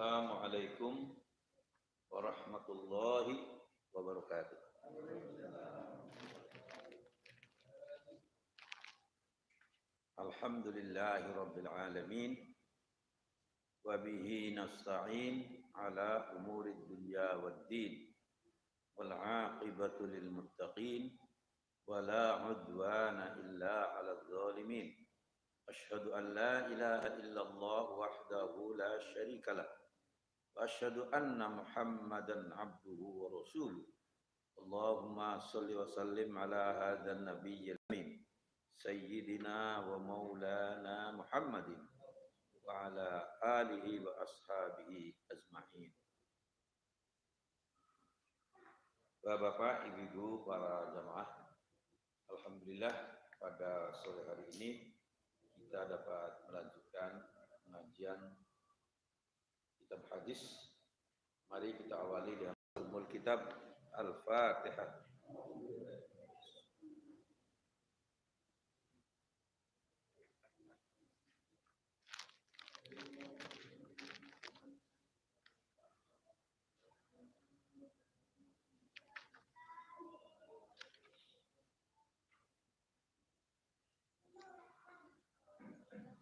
Assalamualaikum warahmatullahi wabarakatuh. Alhamdulillahi rabbil alamin wa bihi nasta'in ala umuri dunya waddin wal 'aqibatu lil muttaqin wa la 'udwana illa 'alal zalimin. Asyhadu an la ilaha illallah wahdahu la syarika lah. Wa asyhadu anna Muhammadan abduhu wa rasuluh. Allahumma shalli wa sallim ala hadzal nabiyyil amin. Sayyidina wa maulana Muhammadin wa ala alihi wa ashabihi ajma'in. Bapak, Ibu, para jamaah, alhamdulillah pada sore hari ini kita dapat melanjutkan pengajian kitab hadis. Mari kita awali dengan umul kitab Al-Fatihah.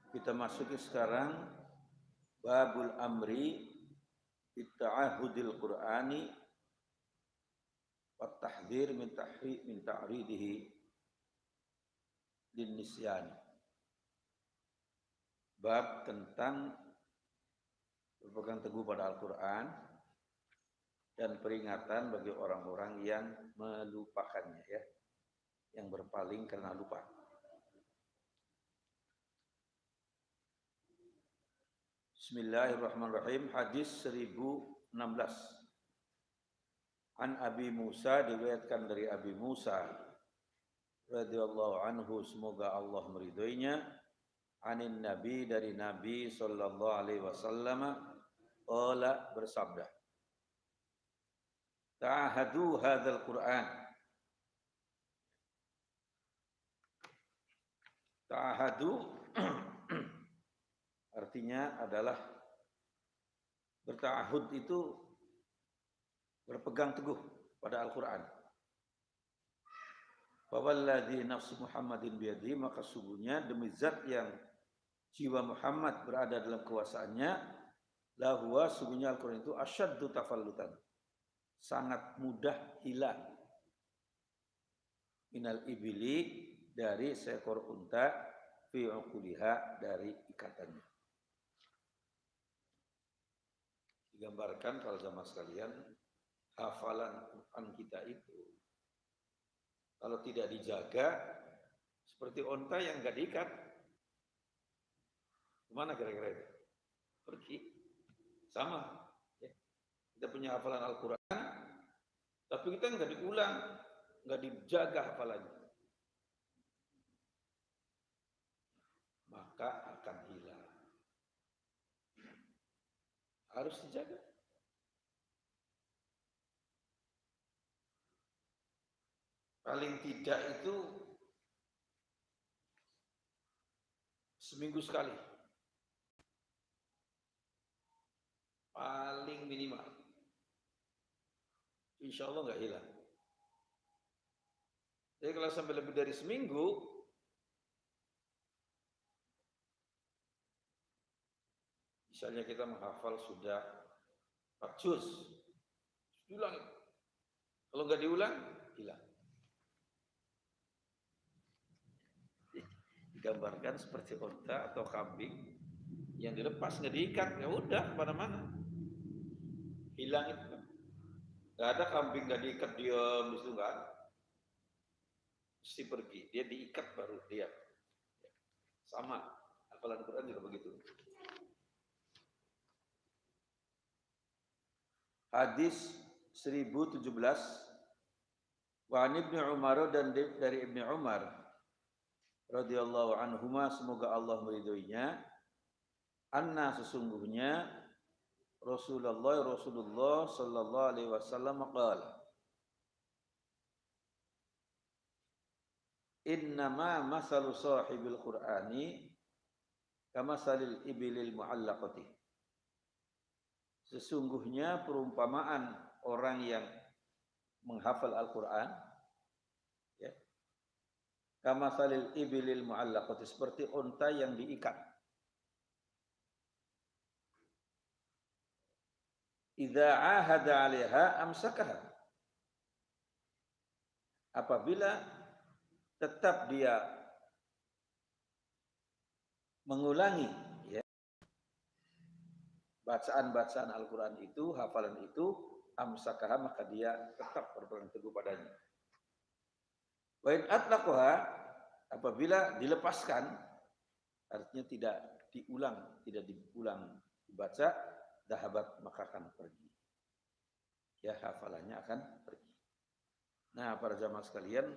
Kita masuki sekarang babul amri bitta'ahudil Qur'ani wa tahdhir min ta'ridihi lin nisyani. Bab tentang berpegang teguh pada Al-Qur'an dan peringatan bagi orang-orang yang melupakannya, ya, yang berpaling karena lupa. Bismillahirrahmanirrahim. Hadis 1016. An Abi Musa, diriwayatkan dari Abi Musa radhiyallahu anhu, semoga Allah meridhoinya, anin Nabi, dari Nabi sallallahu alaihi wasallam, qala, bersabda, ta'ahadu hadzal Qur'an. Ta'ahadu artinya adalah berta'ahud, itu berpegang teguh pada Al-Quran. Fawalladzi nafsu Muhammadin biyadihi, maka sungguhnya demi zat yang jiwa Muhammad berada dalam kuasaannya, lahuwa, sungguhnya Al-Quran itu asyaddu tafallutan, sangat mudah hilang, minal ibili, dari seekor unta, fi uquliha, dari ikatannya. Digambarkan kalau jamaah sekalian, hafalan Quran kita itu kalau tidak dijaga seperti unta yang enggak diikat. Kemana kira-kira itu? Pergi. Sama. Ya. Kita punya hafalan Al-Quran, tapi kita enggak diulang, enggak dijaga hafalannya, maka akan hilang. Harus dijaga. Paling tidak itu seminggu sekali. Paling minimal. Insya Allah nggak hilang. Jadi kalau sampai lebih dari seminggu, misalnya kita menghafal sudah 4 juz, diulang. Kalau nggak diulang, hilang. Digambarkan seperti unta atau kambing yang dilepas, nggak diikat, ya udah kemana-mana, hilang itu. Nggak ada kambing nggak diikat diam, itu nggak ada. Mesti pergi, dia diikat baru dia. Sama, hafalan Quran juga begitu. Hadis 1017. Wa an Ibnu Umar, dan dari Ibnu Umar radhiyallahu anhuma, semoga Allah meridhoinya, anna, sesungguhnya Rasulullah sallallahu alaihi wasallam qala, innama masalu sahibil Qur'ani kamasalil ibilil mu'allaqati. Sesungguhnya perumpamaan orang yang menghafal Al-Quran, ya, kama salil ibilil mu'allaqati, seperti unta yang diikat. Idza ahada 'alaiha amsakaha. Apabila tetap dia mengulangi, ya, bacaan-bacaan Al-Quran itu, hafalan itu, amsakaha, maka dia tetap berpegang teguh padanya. Wa in atlaqaha, apabila dilepaskan, artinya tidak diulang dibaca, dahabat, maka akan pergi. Ya, hafalannya akan pergi. Nah, para jamaah sekalian,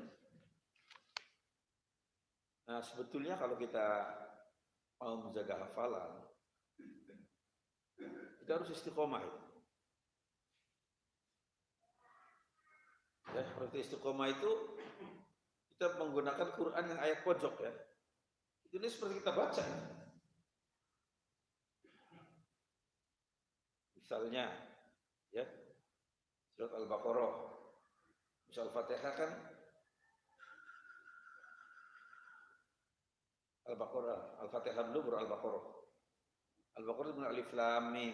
sebetulnya kalau kita mau menjaga hafalan, kita harus istiqomah. Ya, seperti istiqomah itu kita menggunakan Quran yang ayat pojok, ya. Ini seperti kita baca. Misalnya, ya, surat Al-Baqarah, misal Al-Fatihah kan Al-Baqarah, Al-Fatihah dulu baru Al-Baqarah. Al-Baqarah itu alif lam mim.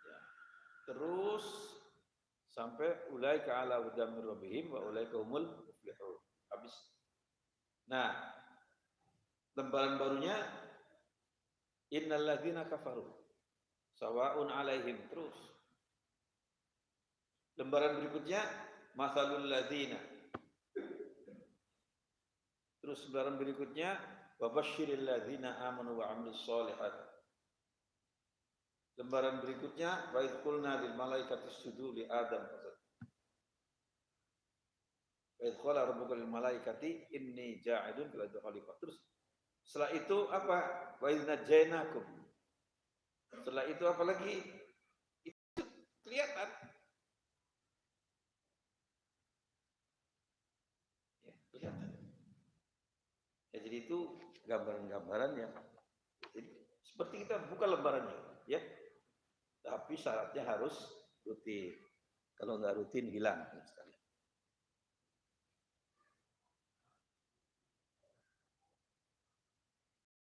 Ya. Terus sampai ulaika ala hudan min rabbihim wa ulaika humul muflihun. Habis. Nah, lembaran barunya innal ladzina kafaru sawa'un alaihim, terus. Lembaran berikutnya mathalul ladzina. Terus lembaran berikutnya wa basyiril ladzina amanu wa 'amilus sholihat. Lembaran berikutnya wa idh qulna lil malaikati isjudu li Adam. Wa idh qala rabbuka lil malaikati inni ja'ilun fil ardi khalifah. Terus setelah itu apa? Wa idh najainakum. Setelah itu apa lagi? Itu kelihatan. Ya, kelihatan. Ya, jadi itu gambaran-gambaran yang seperti kita buka lembarannya, ya. Tapi syaratnya harus rutin. Kalau nggak rutin hilang.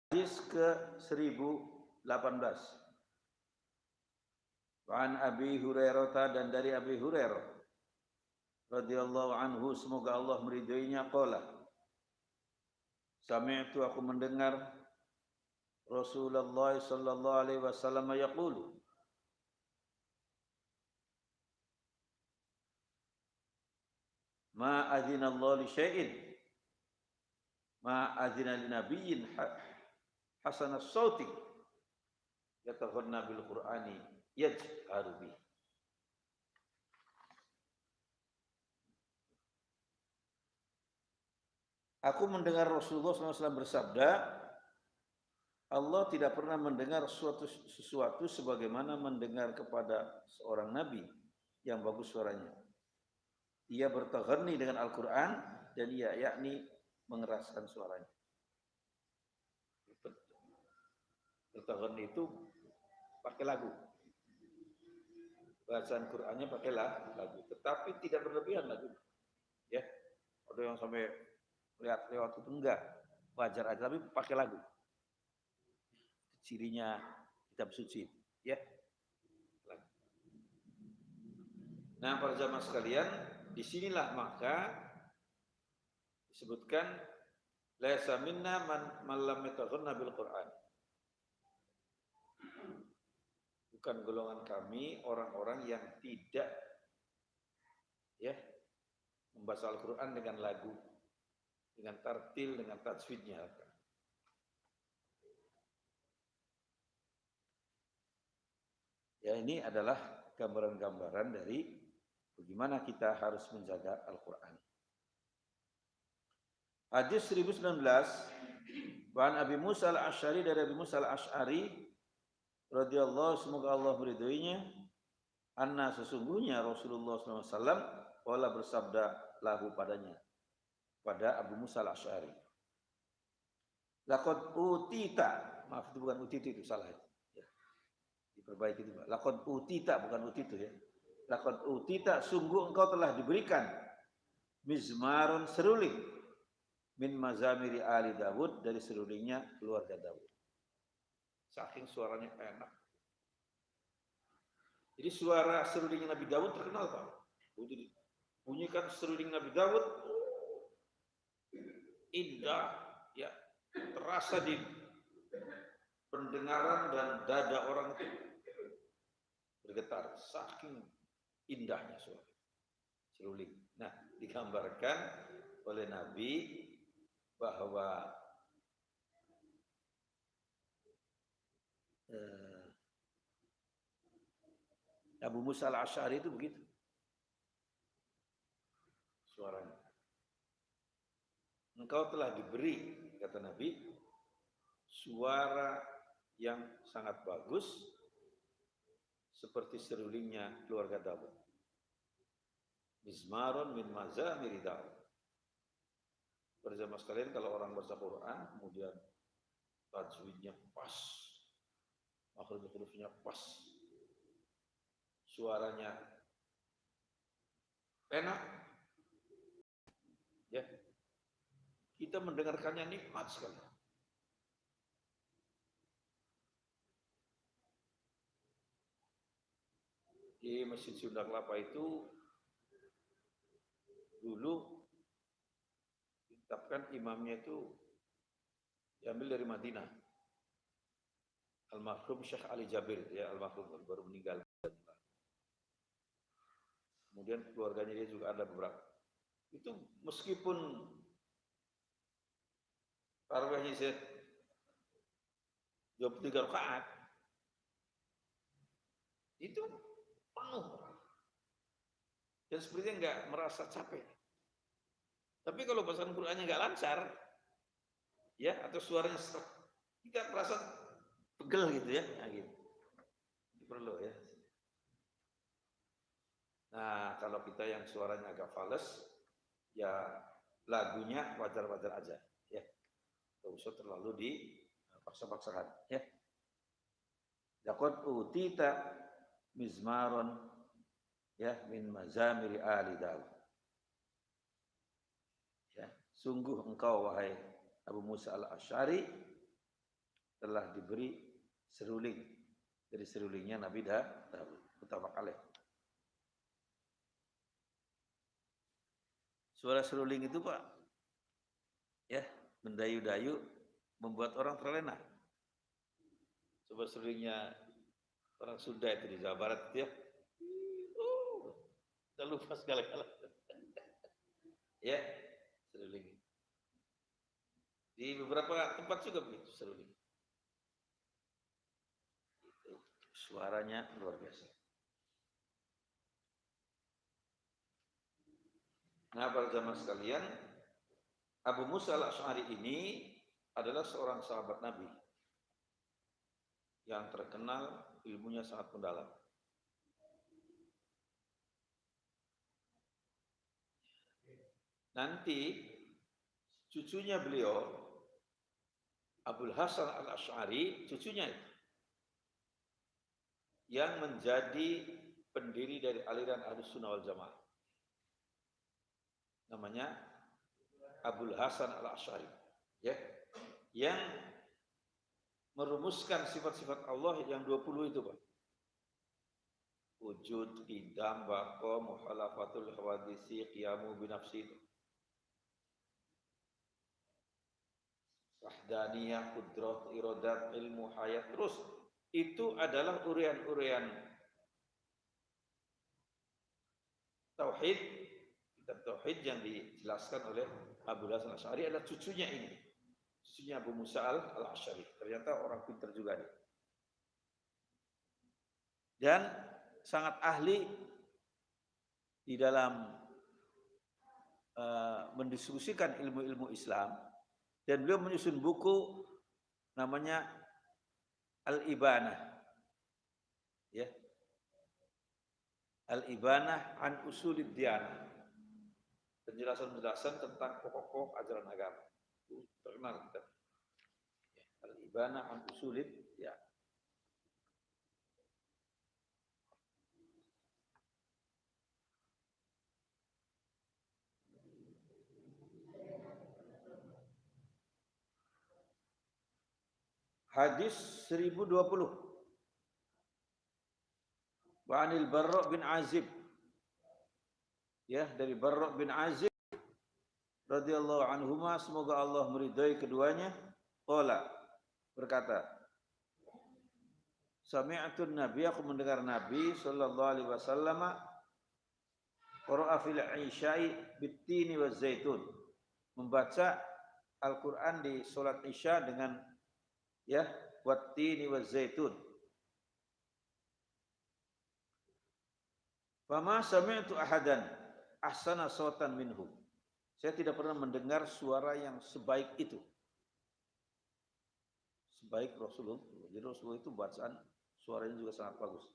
Hadis ke-1018. An Abi Hurairah, dan dari Abi Hurairah radhiyallahu anhu, semoga Allah meridhoinya, qala, sami'tu, aku mendengar Rasulullah sallallahu alaihi wasallam yaqulu, ma adzina Allah li syai'in ma adzina li nabiyyin hasanas sauti yataghanna bil qur'ani yajharu bi. Aku mendengar Rasulullah SAW bersabda, Allah tidak pernah mendengar sesuatu sebagaimana mendengar kepada seorang nabi yang bagus suaranya. Ia bertaghanni dengan Al-Quran, dan ia yakni mengeraskan suaranya. Bertaghanni itu pakai lagu. Bacaan Qur'annya pakai lagu, tetapi tidak berlebihan lagu. Ya, ada yang sampai lewat itu enggak, wajar aja, tapi pakai lagu. Cirinya kitab suci, ya. Nah, para jamaah sekalian, disinilah maka disebutkan laisa minna man lam yataghanna bil Qur'an. Bukan golongan kami orang-orang yang tidak, ya, membaca Al-Quran dengan lagu, dengan tartil, dengan tajwidnya. Ya, ini adalah gambaran-gambaran dari bagaimana kita harus menjaga Al-Quran. Hadis 1019, Wan Abi Musa al-Asy'ari, dari Abi Musa al-Asy'ari radhiyallahu, semoga Allah meridhoinya, anna, sesungguhnya Rasulullah SAW wala bersabda lahu padanya, pada Abu Musa al-Asy'ari, laqad utita, maaf itu bukan utiti, itu salah. Ya. Diperbaiki itu, Pak. Laqad utita, bukan utitu ya. Laqad utita, sungguh engkau telah diberikan mizmarun, seruling, min mazamiri ali Dawud, dari serulingnya keluarga Dawud. Saking suaranya enak. Jadi suara serulingnya Nabi Dawud terkenal, Pak. Jadi bunyikan seruling Nabi Dawud, indah, ya, terasa di pendengaran dan dada orang itu bergetar, saking indahnya suara seruling. Nah, digambarkan oleh Nabi bahwa Abu Musa al-Asy'ari itu begitu suaranya. Engkau telah diberi, kata Nabi, suara yang sangat bagus seperti serulingnya keluarga Dawud. Mizmarun min mazamiri Dawud. Bersama sekalian, kalau orang baca Quran kemudian tajwidnya pas, makhraj hurufnya pas, suaranya enak, ya, kita mendengarkannya nikmat sekali. Di Masjid Sunda Kelapa itu dulu ditetapkan imamnya itu diambil dari Madinah. Almarhum Syekh Ali Jabir, ya, almarhum baru meninggal. Kemudian keluarganya dia juga ada beberapa. Itu meskipun tarawihnya 23 rakaat, itu penuh. Dan sepertinya nggak merasa capek. Tapi kalau bacaan Qur'annya nggak lancar, ya, atau suaranya serak, kita merasa pegel gitu ya, nah, gitu. Ini perlu ya. Nah, kalau kita yang suaranya agak fales, ya lagunya wajar-wajar aja, ya. Tidak usah terlalu dipaksa-paksakan, ya. Laqad utita mizmaron, ya, min mazamiri ali Dawud. Ya, sungguh engkau wahai Abu Musa al-Asy'ari telah diberi seruling dari serulingnya Nabi Dawud. Muttafaq alaih. Suara seruling itu, Pak, ya, mendayu-dayu, membuat orang terlena. Coba serulingnya orang Sunda itu di Jawa Barat, ya, kita lupa segala-gala. Ya, seruling. Di beberapa tempat juga begitu seruling. Suaranya luar biasa. Nah, para jamaah sekalian, Abu Musa al-Asy'ari ini adalah seorang sahabat Nabi yang terkenal ilmunya sangat mendalam. Nanti cucunya beliau, Abul Hasan al-Asy'ari, cucunya itu yang menjadi pendiri dari aliran Ahlus Sunnah wal Jamaah. Namanya Abul Hasan al-Asy'ari, ya, yang merumuskan sifat-sifat Allah yang 20 itu, Pak. Wujud, qidam, baqa, muhalafatul hawadisi, qiyamu binafsi, wahdaniyah, qudrah, iradat, ilmu, hayat. Terus itu adalah urian-urian tauhid, kitab tauhid yang dijelaskan oleh Abu Hasan al-Asy'ari adalah cucunya ini. Cucunya Abu Musa al-Asy'ari. Ternyata orang pintar juga nih. Dan sangat ahli di dalam mendiskusikan ilmu-ilmu Islam, dan beliau menyusun buku namanya Al-Ibanah, ya, Al-Ibanah an Usulid Diyanah, penjelasan-penjelasan tentang pokok-pokok ajaran agama. Itu terkenal kita. Al-Ibanah an Usulid Diyanah. Hadis 1020. Wa anil Barra' bin Azib. Ya, dari Barra' bin Azib radhiyallahu anhuma, semoga Allah meridai keduanya, qala, berkata, sami'tu Nabi, aku mendengar Nabi sallallahu alaihi wasallam qara'a fil isya'i bittini waz zaitun, membaca Al-Qur'an di salat Isya dengan ya wattini waz zaitun. Fama sami'tu ahadan ahsana sawtan minhu. Saya tidak pernah mendengar suara yang sebaik itu. Sebaik Rasulullah. Jadi Rasulullah itu bacaan suaranya juga sangat bagus.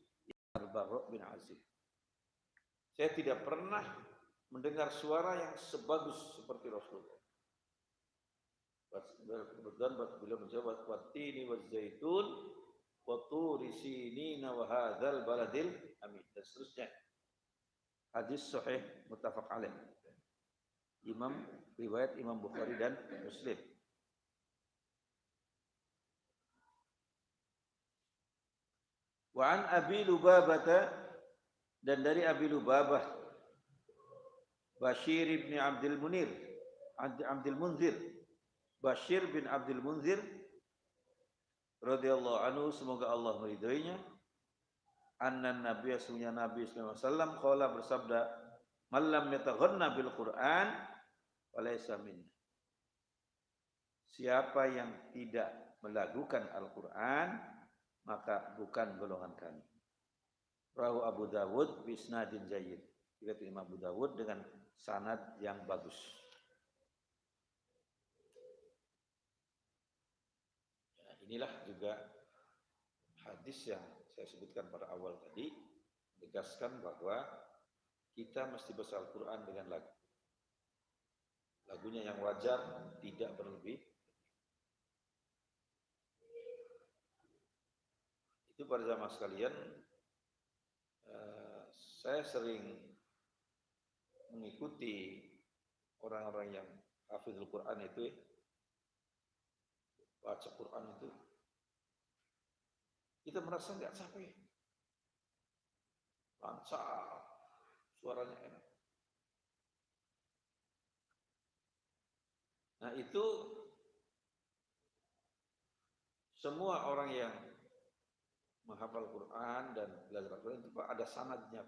Al-Barra' bin Azib. Saya tidak pernah mendengar suara yang sebagus seperti Rasulullah. Dan beliau menjawab, wattini waz zaitun wa turi sinina wa hadzal baladil amin, dan seterusnya. Hadis sahih muttafaq alaih. Riwayat Imam Bukhari dan Muslim. Wa an Abi Lubabah, dan dari Abi Lubabah Bashir bin Abdul Munzir, Bashir bin Abdul Munzir radhiyallahu anhu, semoga Allah meridainya, anna Nabi sallallahu alaihi wasallam qala, bersabda, man lam yataghanna bil Qur'an falaysa minna. Siapa yang tidak melagukan Al-Qur'an maka bukan golongan kami. Rawahu Abu Dawud bi isnadin jayyid. Riwayat Imam Abu Dawud dengan sanad yang bagus. Ya, inilah juga hadis yang saya sebutkan pada awal tadi, menegaskan bahwa kita mesti baca Al-Quran dengan lagu. Lagunya yang wajar, tidak berlebih. Itu para jamaah sekalian, saya sering mengikuti orang-orang yang hafizul Quran itu, baca Quran itu, kita merasa nggak capek, lancar, suaranya enak. Nah itu semua orang yang menghafal Quran dan belajar Al-Quran itu ada sanadnya,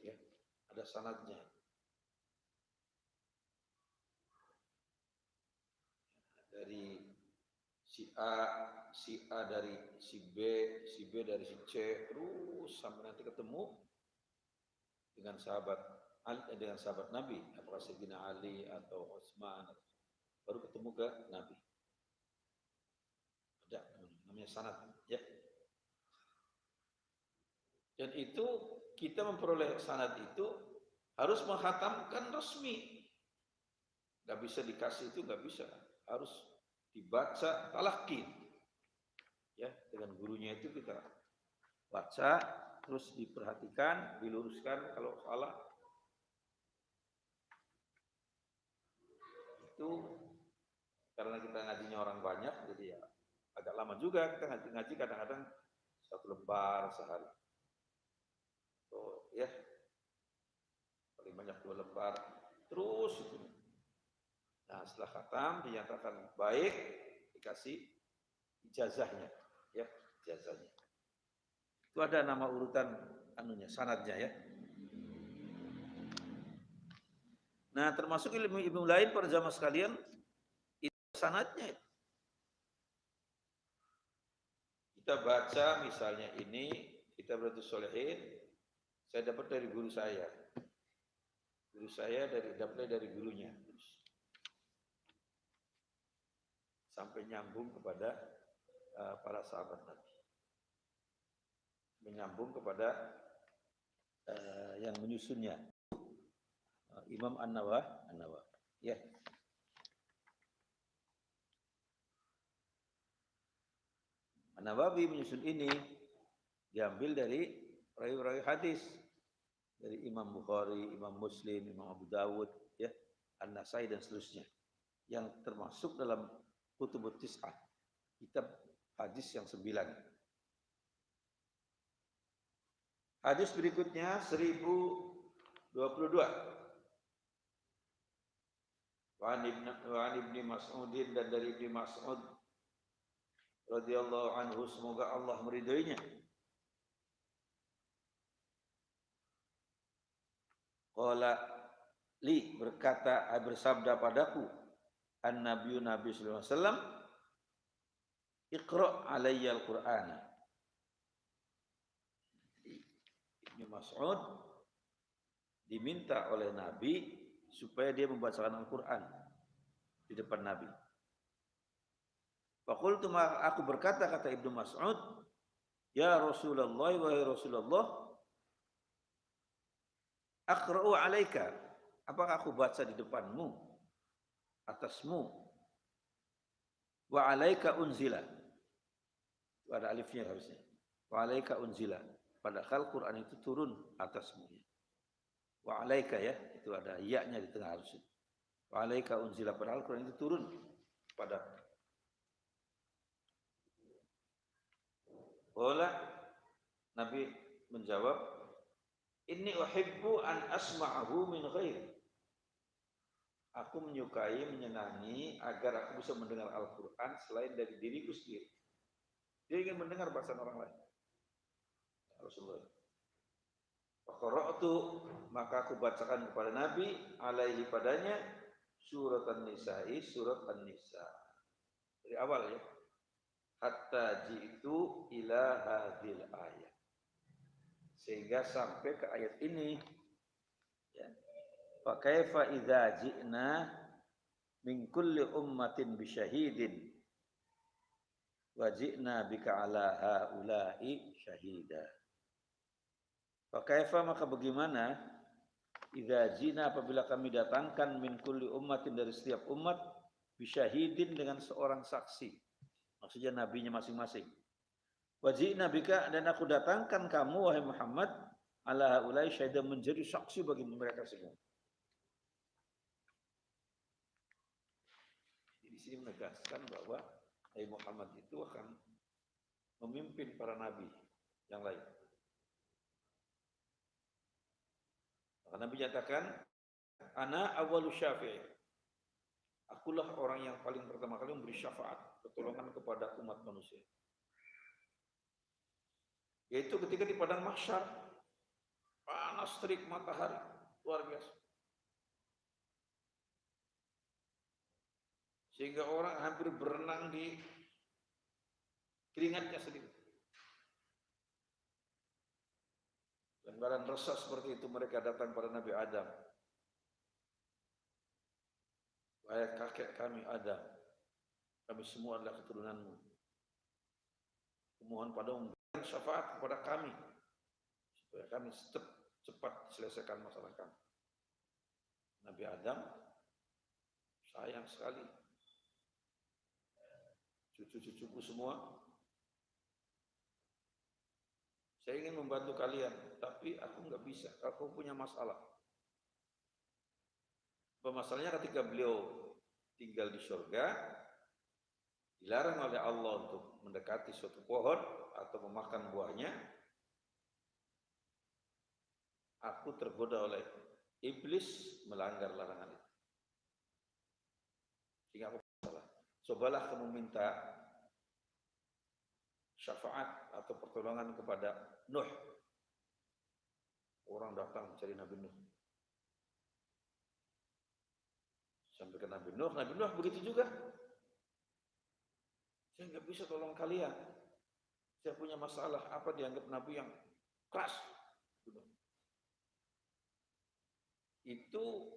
ya, ada sanadnya. Dari si A dari si B dari si C, terus sampai nanti ketemu dengan sahabat Nabi, apakah Sayyidina Ali atau Utsman, baru ketemu ke Nabi. Ada namanya sanad, ya. Dan itu kita memperoleh sanad itu harus menghatamkan resmi. Gak bisa dikasih itu, gak bisa. Harus dibaca talaqi. Ya, dengan gurunya itu kita baca, terus diperhatikan, diluruskan kalau salah. Itu karena kita ngajinya orang banyak, jadi ya agak lama juga kita ngaji kadang-kadang 1 lembar sehari. So, ya, paling banyak 2 lembar. Terus itu. Nah, setelah khatam dinyatakan baik, dikasih ijazahnya, ya, ijazahnya. Itu ada nama urutan anunya, sanadnya, ya. Nah, termasuk ilmu lain para jamaah sekalian, itu sanadnya. Kita baca misalnya ini, kita Riyadhus Shalihin, saya dapat dari guru saya. Guru saya dapat dari gurunya. Sampai nyambung kepada para sahabat Nabi. Menyambung kepada yang menyusunnya. Imam An-Nawawi. Ya. An-Nawawi menyusun ini diambil dari rawi-rawi hadis dari Imam Bukhari, Imam Muslim, Imam Abu Dawud, ya, An-Nasai dan seterusnya, yang termasuk dalam kutubut tis'ah, kitab hadis yang 9. Hadis berikutnya 1022. Wa Ibnu Mas'udin, dan dari Ibnu Mas'ud radhiyallahu anhu, semoga Allah meridhoinya. Qala li, berkata, bersabda padaku, an-nabiyyu Nabi sallallahu alaihi wasallam, iqra alayya al-Qur'an. Ibnu Mas'ud diminta oleh Nabi supaya dia membacakan Al-Qur'an di depan Nabi. Faqultu, aku berkata, kata Ibnu Mas'ud, ya Rasulullah, wahai Rasulullah, aqra'u alaika, apakah aku baca di depanmu, atasmu, wa alaika unzila, itu ada alifnya harusnya, wa alaika unzila, padahal Quran itu turun atasmu. Wa alaika, ya, itu ada ya-nya di tengah harusnya. Wa alaika unzila, padahal Quran itu turun pada. Qala, Nabi menjawab, inni uhibbu an asma'ahu min ghairi. Aku menyukai, menyenangi agar aku bisa mendengar Al-Quran selain dari diriku sendiri. Dia ingin mendengar bacaan orang lain. Rasulullah. Faqara'tu, maka aku bacakan kepada Nabi, alaihi, padanya, surat An-Nisa'i, surat An-Nisa. Dari awal, ya. Hatta ji'tu ila hadhil ayat. Sehingga sampai ke ayat ini. Ya. Fa kaifa idza ji'na min kulli ummatin bisyahidin wa ji'na bika ala haula'i syahida. Fa kaifa, maka bagaimana, idza ji'na, apabila kami datangkan min kulli ummatin, dari setiap umat, bisyahidin, dengan seorang saksi. Maksudnya nabinya masing-masing. Wa ji'na bika, dan aku datangkan kamu wahai Muhammad, ala haula'i syahida, menjadi saksi bagi mereka semua. Di sini menegaskan bahwa Nabi Muhammad itu akan memimpin para nabi yang lain. Maka Nabi nyatakan, ana awwalu syafi'i. Akulah orang yang paling pertama kali memberi syafaat, pertolongan kepada umat manusia. Yaitu ketika di padang mahsyar, panas terik matahari, luar biasa. Sehingga orang hampir berenang di keringatnya sendiri. Lembaran resah seperti itu mereka datang pada Nabi Adam. Wahai kakek kami Adam, kami semua adalah keturunanmu. Kumohon padamu memberikan syafaat kepada kami, supaya kami cepat selesaikan masalah kami. Nabi Adam sayang sekali. Cucu-cucuku semua, saya ingin membantu kalian, tapi aku nggak bisa, aku punya masalah. Masalahnya ketika beliau tinggal di surga, dilarang oleh Allah untuk mendekati suatu pohon atau memakan buahnya. Aku tergoda oleh iblis melanggar larangan itu. Sehingga aku salah. Cobalah kamu minta syafaat atau pertolongan kepada Nuh. Orang datang mencari Nabi Nuh. Sampai ke Nabi Nuh begitu juga. Saya nggak bisa tolong kalian. Saya punya masalah. Apa dianggap Nabi yang keras? Itu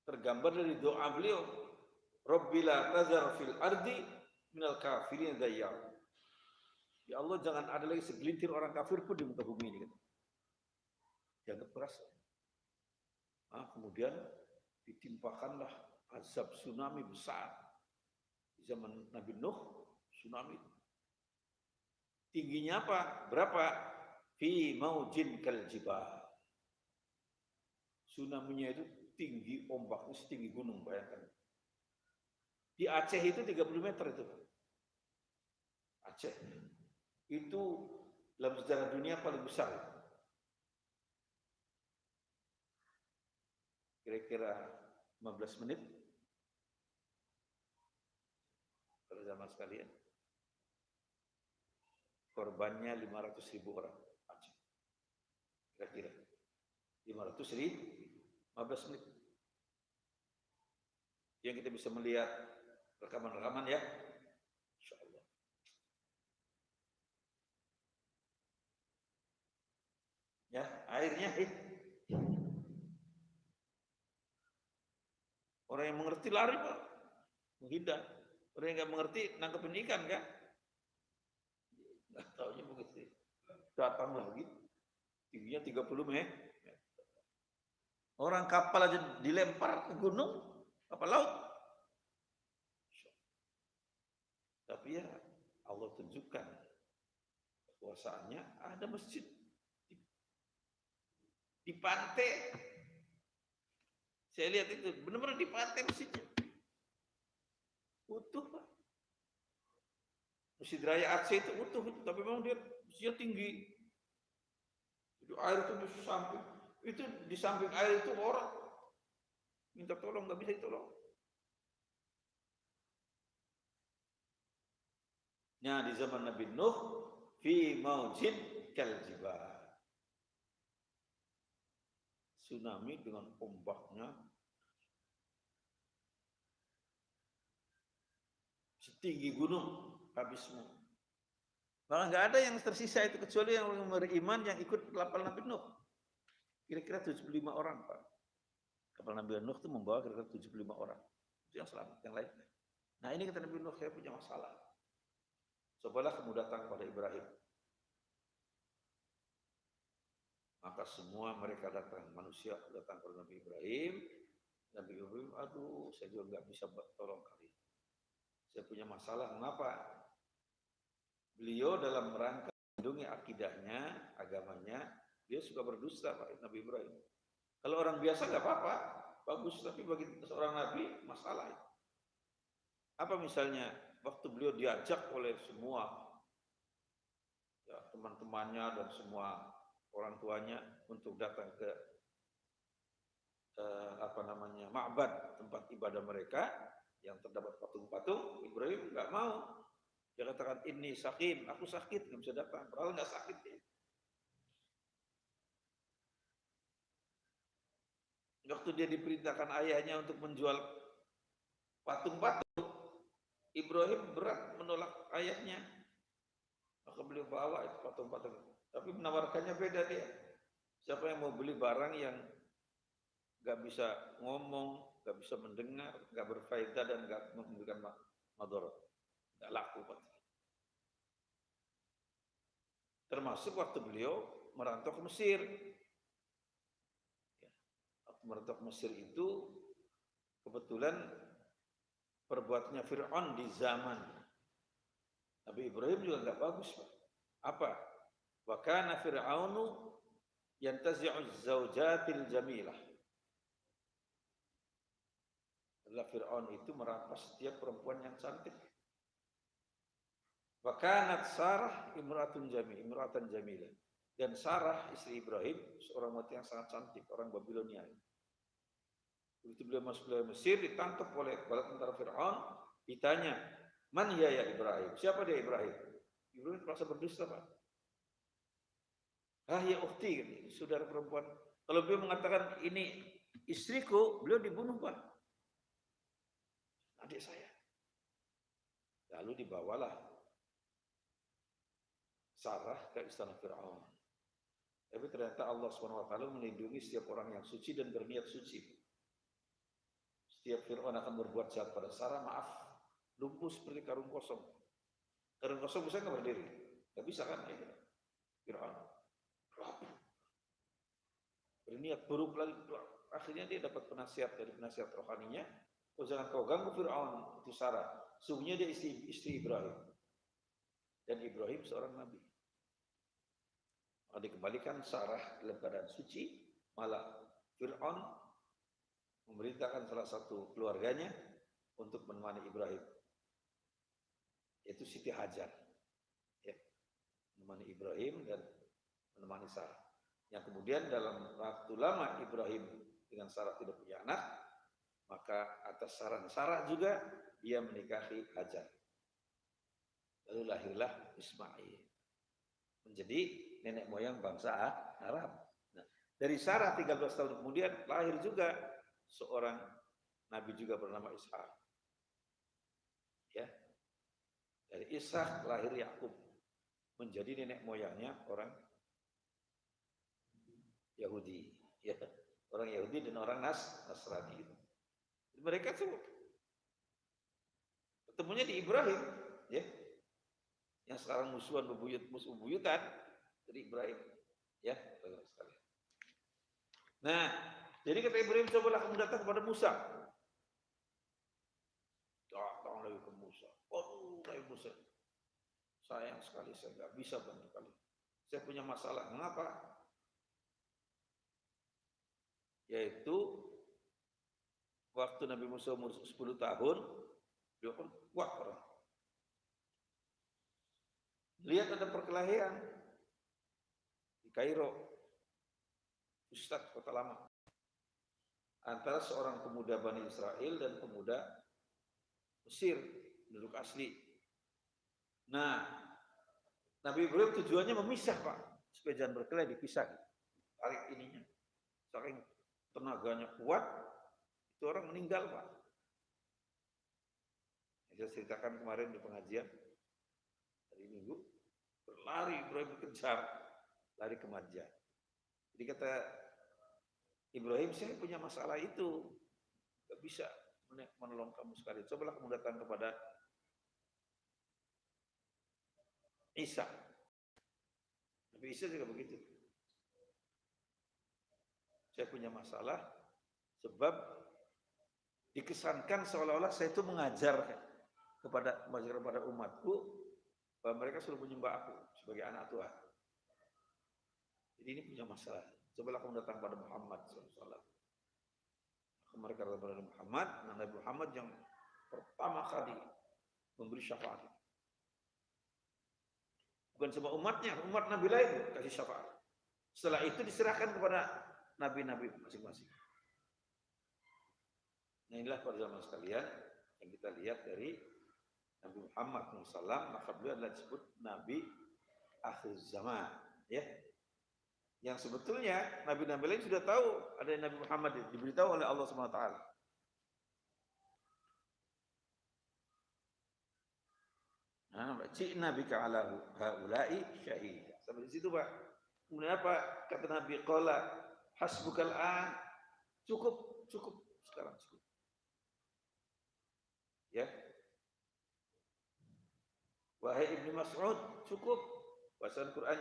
tergambar dari doa beliau. Rabbi la tazar fil ardi minal kafirin dayyar. Ya Allah, jangan ada lagi segelintir orang kafir pun di muka bumi ini. Dianggap keras. Kemudian ditimpakanlah azab tsunami besar di zaman Nabi Nuh. Tsunami tingginya apa? Berapa? Fi maujin kal jibal. Tsunami-nya itu tinggi, ombaknya setinggi gunung, bayangkan. Di Aceh itu 30 meter itu. Aceh itu dalam sejarah dunia paling besar. Kira-kira 15 menit. Kalau zaman sekalian. Korbannya 500.000 orang. Aceh. Kira-kira 500.000, 15 menit. Yang kita bisa melihat rekaman-rekaman ya. Insya Allah. Ya, airnya orang yang mengerti lari Pak, menghindar. Orang yang nggak mengerti nangkepin ikan kan? Nggak taunya begitu. Datang lagi, tingginya 30 meter. Orang kapal aja dilempar ke gunung, kapal laut. Tapi ya Allah tunjukkan kekuasaannya, ada masjid di pantai. Saya lihat itu benar-benar di pantai masjidnya. Utuh Pak. Masjid Raya Aceh itu utuh, tapi memang dia masjidnya tinggi. Jadi air itu di samping, itu di samping air itu orang minta tolong nggak bisa ditolong. Nah di zaman Nabi Nuh, fi maujin kal jibal. Tsunami dengan ombaknya setinggi gunung, habis semua. Malah nggak ada yang tersisa itu kecuali yang beriman yang ikut kapal Nabi Nuh. Kira-kira 75 orang Pak. Kapal Nabi Nuh itu membawa kira-kira 75 orang. Itu yang selamat, yang lain. Nah ini kata Nabi Nuh, saya punya masalah. Cobalah kamu datang pada Ibrahim. Maka semua mereka datang, manusia datang kepada Nabi Ibrahim. Nabi Ibrahim, aduh saya juga nggak bisa tolong kalian. Saya punya masalah, mengapa? Beliau dalam rangka melindungi akidahnya, agamanya, dia suka berdusta Pak Nabi Ibrahim. Kalau orang biasa nggak apa-apa, bagus. Tapi bagi seorang Nabi, masalah. Apa misalnya, waktu beliau diajak oleh semua ya, teman-temannya dan semua orang tuanya untuk datang ke ma'bad, tempat ibadah mereka yang terdapat patung-patung, Ibrahim nggak mau. Dia katakan ini sakit, aku sakit nggak bisa datang. Padahal nggak sakit ya. Waktu dia diperintahkan ayahnya untuk menjual patung-patung, Ibrahim berat menolak ayahnya. Maka beliau bawa itu patung-patung. Tapi menawarkannya beda dia. Siapa yang mau beli barang yang nggak bisa ngomong, nggak bisa mendengar, nggak berfaedah dan nggak memberikan madarat, nggak laku Pak. Termasuk waktu beliau merantau ke Mesir. Waktu merantau ke Mesir itu kebetulan perbuatannya Fir'aun di zaman Nabi Ibrahim juga nggak bagus Pak. Apa? Wa kana Fir'aunu yantazi'u zaujatil jamilah. Adalah Fir'aun itu merampas setiap perempuan yang cantik. Wa kanat Sarah imra'atan jamilah. Dan Sarah istri Ibrahim seorang wanita yang sangat cantik, orang Babilonia. Begitu beliau masuk ke Mesir, ditangkap oleh bala tentara Fir'aun, ditanya, "Man ya Ibrahim?" Siapa dia Ibrahim? Ibrahim merasa berdusta Pak. "Ah ya ukhti," saudara perempuan. Kalau beliau mengatakan ini istriku, beliau dibunuh Pak. Adik saya. Lalu dibawalah Sarah ke istana Fir'aun. Tapi ternyata Allah SWT melindungi setiap orang yang suci dan berniat suci. Setiap Fir'aun akan berbuat jahat pada Sarah, maaf, lumpuh seperti karung kosong. Karung kosong bisa nggak berdiri? Nggak bisa kan? Fir'aun berniat buruk lagi. Akhirnya dia dapat penasihat dari penasihat rohaninya. Oh, jangan kau ganggu Fir'aun, itu Sarah. Sungguhnya dia istri Ibrahim. Dan Ibrahim seorang nabi. Maka dikembalikan Sarah dalam keadaan suci, malah Fir'aun memerintahkan salah satu keluarganya untuk menemani Ibrahim, yaitu Siti Hajar, ya, menemani Ibrahim dan menemani Sarah. Yang kemudian dalam waktu lama Ibrahim dengan Sarah tidak punya anak, maka atas saran Sarah juga dia menikahi Hajar. Lalu lahirlah Ismail, menjadi nenek moyang bangsa Arab. Nah, dari Sarah 13 tahun kemudian lahir juga seorang nabi juga bernama Ishak. Ya. Dari Ishak lahir Yakub, menjadi nenek moyangnya orang Yahudi. Ya. Orang Yahudi dan orang Nasrani. Mereka tuh ketemunya di Ibrahim, ya. Yang sekarang musuh bebuyutan dari Ibrahim, ya. Nah, jadi kata Ibrahim, cobalah kamu datang kepada Musa. Datang lagi ke Musa. Nabi Musa, sayang sekali saya nggak bisa bantu kalian. Saya punya masalah. Mengapa? Yaitu waktu Nabi Musa umur 10 tahun, dia kan kuat orang. Lihat ada perkelahian di Kairo, Ustaz, kota lama, antara seorang pemuda Bani Israel dan pemuda Mesir, penduduk asli. Nah, Nabi Ibrahim tujuannya memisah, Pak, supaya jangan berkelahi, dipisah. Tarik ininya, saking tenaganya kuat, itu orang meninggal, Pak. Saya ceritakan kemarin di pengajian hari Minggu, berlari Ibrahim kejar, lari ke Madyan. Jadi kata Ibrahim, saya punya masalah itu, gak bisa menolong kamu sekali. Cobalah kamu datang kepada Isa. Nabi Isa juga begitu. Saya punya masalah sebab dikesankan seolah-olah saya itu mengajar kepada umatku bahwa mereka sudah menyembah aku sebagai anak Tuhan. Jadi ini punya masalah. Cobalah kamu datang pada Muhammad SAW. Mereka datang pada Muhammad, Nabi Muhammad yang pertama kali memberi syafaat. Bukan semua umatnya, umat Nabi lain kasih syafaat. Setelah itu diserahkan kepada nabi-nabi masing-masing. Nah, inilah para jamaah sekalian yang kita lihat dari Nabi Muhammad SAW, maka beliau adalah disebut Nabi akhir zaman, ya. Yang sebetulnya nabi-nabi lain sudah tahu ada Nabi Muhammad, diberitahu oleh Allah SWT. Nah, Cina bika ala haula'i syahid. Sampai di situ, Pak. Kemudian apa? Kata Nabi, qala hasbukal an. Cukup sekarang cukup. Ya. Wahai Ibnu Mas'ud, cukup bacaan Quran.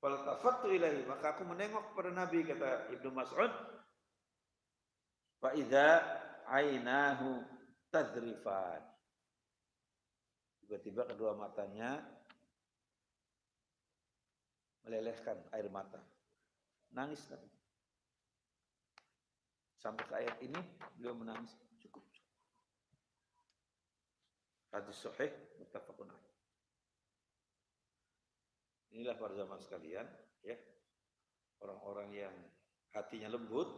Faltafattu ilaihi, maka aku menengok kepada Nabi, kata Ibnu Mas'ud. Fa idza ainahu tadrifan. Tiba-tiba kedua matanya melelehkan air mata. Nangis Nabi. Sampai ke ayat ini beliau menangis. Cukup. Hadis sahih muttafaqun alaih. Inilah para jamaah sekalian, ya. Orang-orang yang hatinya lembut,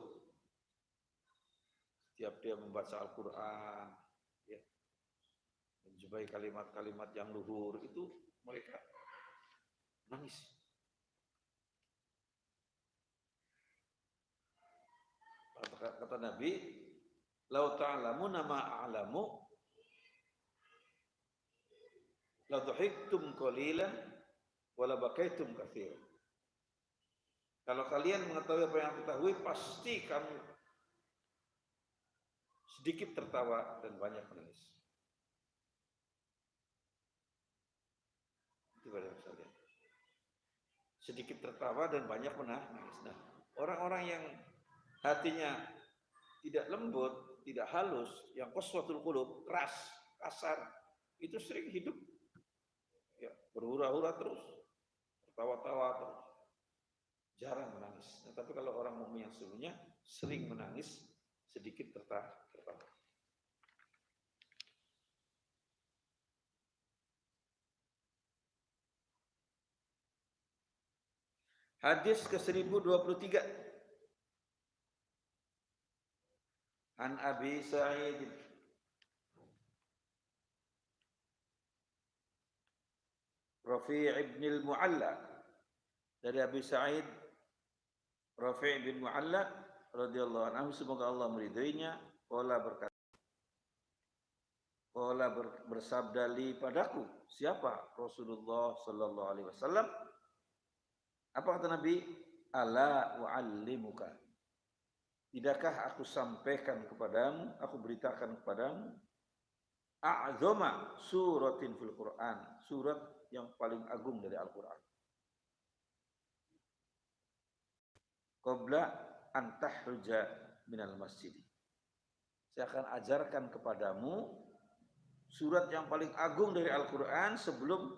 setiap dia membaca Al-Qur'an, ya, menjumpai kalimat-kalimat yang luhur, itu mereka nangis. Kata Nabi, "Lau ta'lamuna ma a'lamu, la dhahiktum qalilan wa la bakaitum katsiran." Kalau kalian mengetahui apa yang aku ketahui, pasti kamu sedikit tertawa dan banyak menangis. Itu pada sekalian. Sedikit tertawa dan banyak menangis. Nah, orang-orang yang hatinya tidak lembut, tidak halus, yang qaswatul qulub, keras, kasar, itu sering hidup ya, berhura-hura terus, tertawa-tawa terus, jarang menangis. Nah, tapi kalau orang mukmin yang sesungguhnya sering menangis sedikit tertawa. Hadis ke-1023. An Abi Sa'id Rafi' ibn al-Mu'alla, dari Abi Sa'id Rafi' bin Mu'alla radhiyallahu anhu, semoga Allah meridhoinya, bersabda li padaku, siapa? Rasulullah sallallahu alaihi wasallam. Apa kata Nabi? Ala wa'allimuka, tidakkah aku sampaikan kepadamu, aku beritakan kepadamu, a'zama suratin fil Quran, surat yang paling agung dari Al-Quran. Qabla an tahruja minal masjid, saya akan ajarkan kepadamu surat yang paling agung dari Al-Quran sebelum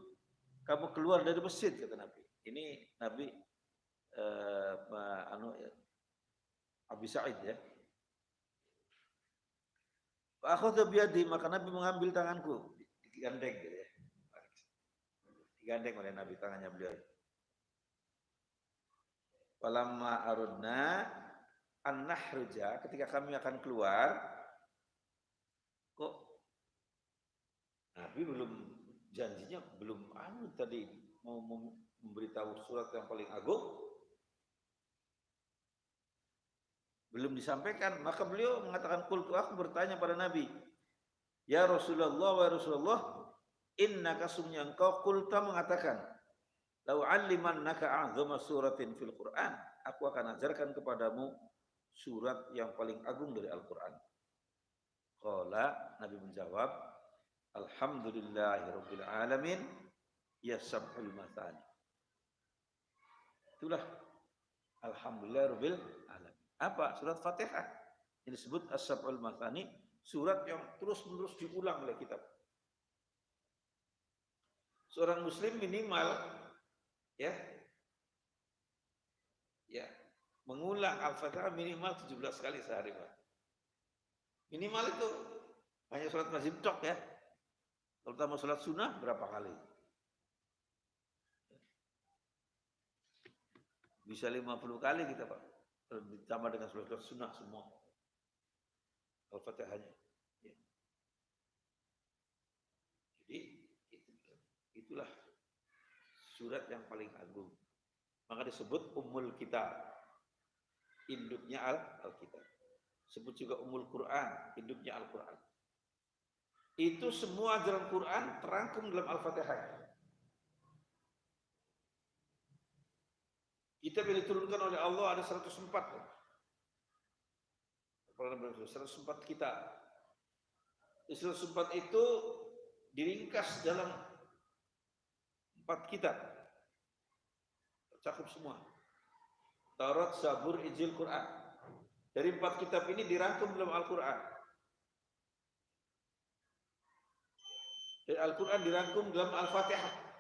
kamu keluar dari masjid, kata Nabi. Ini Nabi Abi Sa'id ya. Fa akhadha biyadi, maka Nabi mengambil tanganku, digandeng gitu ya. Digandeng oleh Nabi tangannya beliau. Walamma arudna an nahruja, ketika kami akan keluar, kok Nabi belum, janjinya belum tadi mau memberitahu surat yang paling agung, belum disampaikan. Maka beliau mengatakan, qultu, aku bertanya pada Nabi, ya Rasulullah, wa Rasulullah, innaka, sungguhnya engkau, qulta mengatakan, lau 'allimannaka a'zama suratin fil Quran, aku akan ajarkan kepadamu surat yang paling agung dari Al-Quran. Qala, Nabi menjawab, alhamdulillahirabbil alamin, ya sab'ul mathani. Itulah alhamdulillahirabbil alamin. Apa? Surat Fatihah. Ini disebut as-sab'ul mathani, surat yang terus-menerus diulang oleh kita. Seorang muslim minimal ya mengulang Al-Fatihah minimal 17 kali sehari, Pak. Minimal itu hanya sholat wajib tok ya. Kalau tambah sholat sunnah berapa kali? Bisa 50 kali kita, Pak. Ditambah dengan sholat sunnah semua Al-Fatihahnya. Ya. Jadi itulah surat yang paling agung. Maka disebut Ummul Kitab, induknya Al-Kitab. Disebut juga Ummul Quran, induknya Al-Quran. Itu semua ajaran Quran terangkum dalam Al-Fatihah. Kitab yang diturunkan oleh Allah ada 104. 104 kitab. 104 itu diringkas dalam 4 kitab. Cakup semua. Taurat, Zabur, Injil, Quran. Dari 4 kitab ini dirangkum dalam Al-Quran. Dan Al-Quran dirangkum dalam Al-Fatihah.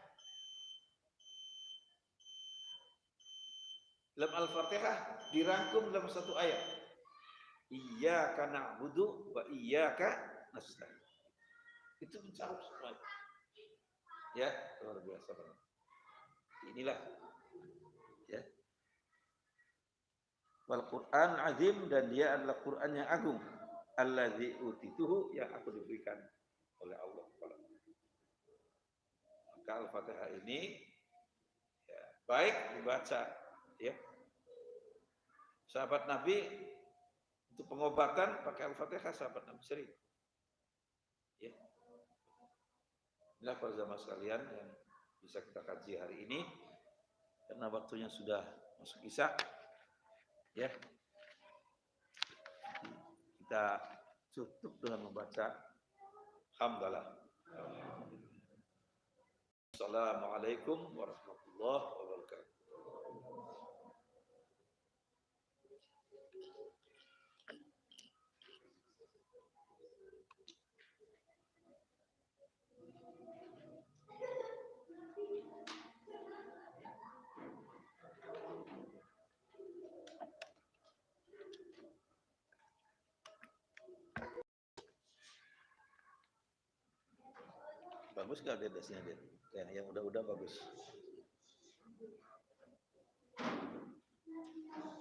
Dalam Al-Fatihah dirangkum dalam satu ayat. Iyyaka na'budu wa iyyaka nasta'in. Itu mencakup semua. Ya, luar biasa banget. Inilah ya. Wal Quran azim, dan dia adalah Quran yang agung. Allazi utituhu, yang aku diberikan oleh Allah kepadaku. Maka Al-Fatihah ini ya, baik dibaca ya. Sahabat Nabi untuk pengobatan pakai Al-Fatihah, sahabat Nabi sering. Ya. Inilah para jamaah sekalian yang bisa kita kaji hari ini, karena waktunya sudah masuk Isya. Ya. Kita tutup dengan membaca hamdalah. Assalamualaikum warahmatullahi wabarakatuh. Bagus gak dia dasnya dia? Yang udah bagus.